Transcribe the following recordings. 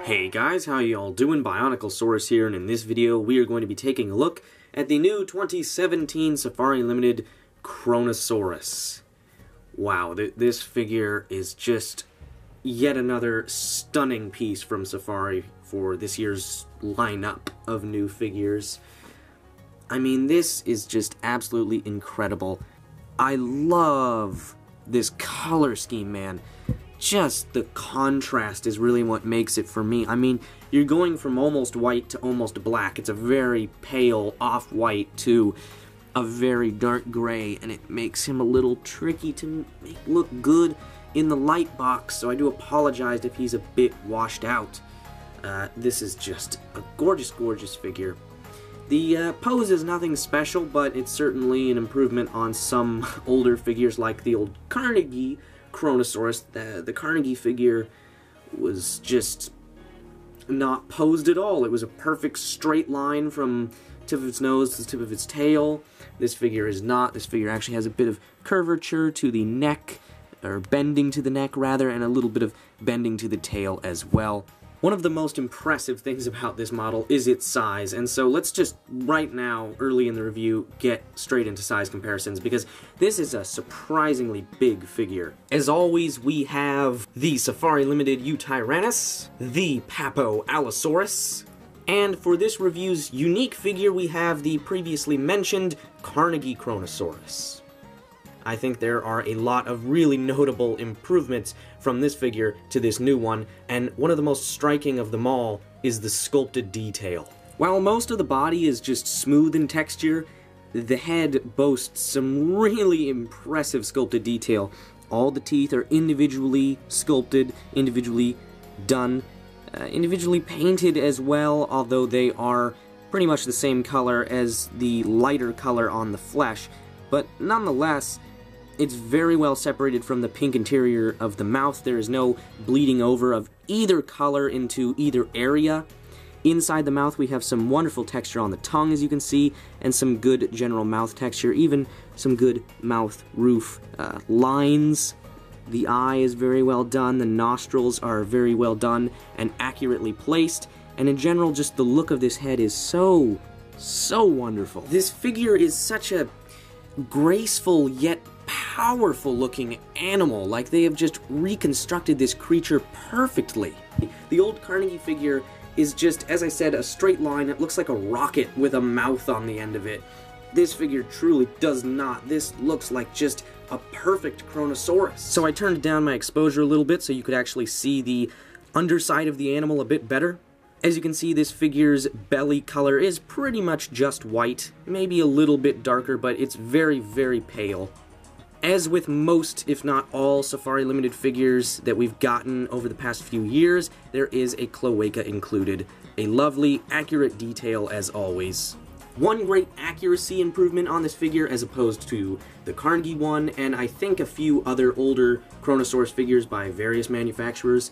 Hey guys, how y'all doing? BionicleSaurus here, and in this video we are going to be taking a look at the new 2017 Safari Limited Kronosaurus. Wow, this figure is just yet another stunning piece from Safari for this year's lineup of new figures. I mean, this is just absolutely incredible. I love this color scheme, man. Just the contrast is really what makes it for me. I mean, you're going from almost white to almost black. It's a very pale off-white to a very dark gray, and it makes him a little tricky to make look good in the light box, so I do apologize if he's a bit washed out. This is just a gorgeous, gorgeous figure. The pose is nothing special, but it's certainly an improvement on some older figures like the old Carnegie Kronosaurus. The Carnegie figure was just not posed at all. It was a perfect straight line from tip of its nose to the tip of its tail. This figure is not. This figure actually has a bit of curvature to the neck, or bending to the neck rather, and a little bit of bending to the tail as well. One of the most impressive things about this model is its size, and so let's just, right now, early in the review, get straight into size comparisons, because this is a surprisingly big figure. As always, we have the Safari Limited Utyrannus, the Papo Allosaurus, and for this review's unique figure, we have the previously mentioned Carnegie Kronosaurus. I think there are a lot of really notable improvements from this figure to this new one, and one of the most striking of them all is the sculpted detail. While most of the body is just smooth in texture, the head boasts some really impressive sculpted detail. All the teeth are individually sculpted, individually done, individually painted as well, although they are pretty much the same color as the lighter color on the flesh, but nonetheless, it's very well separated from the pink interior of the mouth. There is no bleeding over of either color into either area. Inside the mouth we have some wonderful texture on the tongue, as you can see, and some good general mouth texture, even some good mouth roof lines. The eye is very well done, the nostrils are very well done and accurately placed, and in general just the look of this head is so wonderful. This figure is such a graceful yet powerful looking animal, like they have just reconstructed this creature perfectly. The old Carnegie figure is just, as I said, a straight line. It looks like a rocket with a mouth on the end of it. This figure truly does not. This looks like just a perfect Kronosaurus. So I turned down my exposure a little bit so you could actually see the underside of the animal a bit better. As you can see, this figure's belly color is pretty much just white, maybe a little bit darker, but it's very, very pale. As with most, if not all, Safari Limited figures that we've gotten over the past few years, there is a cloaca included. A lovely, accurate detail as always. One great accuracy improvement on this figure as opposed to the Carnegie one, and I think a few other older Kronosaurus figures by various manufacturers,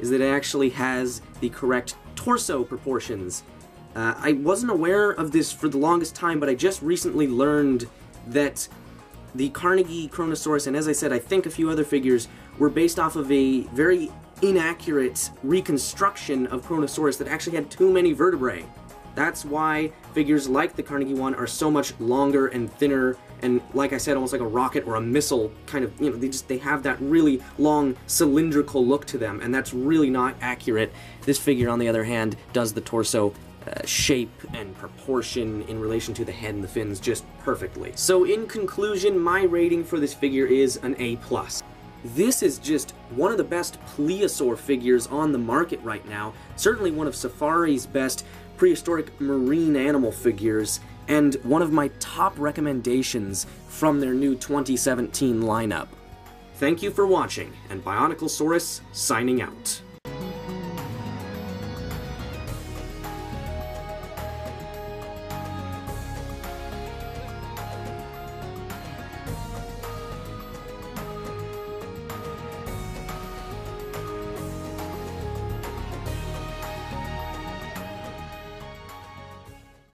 is that it actually has the correct torso proportions. I wasn't aware of this for the longest time, but I just recently learned that the Carnegie Kronosaurus, and as I said, I think a few other figures, were based off of a very inaccurate reconstruction of Kronosaurus that actually had too many vertebrae. That's why figures like the Carnegie one are so much longer and thinner, and like I said, almost like a rocket or a missile kind of, you know, they have that really long cylindrical look to them, and that's really not accurate. This figure, on the other hand, does the torso shape and proportion in relation to the head and the fins just perfectly. So in conclusion, my rating for this figure is an A+. This is just one of the best plesiosaur figures on the market right now, certainly one of Safari's best prehistoric marine animal figures, and one of my top recommendations from their new 2017 lineup. Thank you for watching, and BionicleSaurus signing out.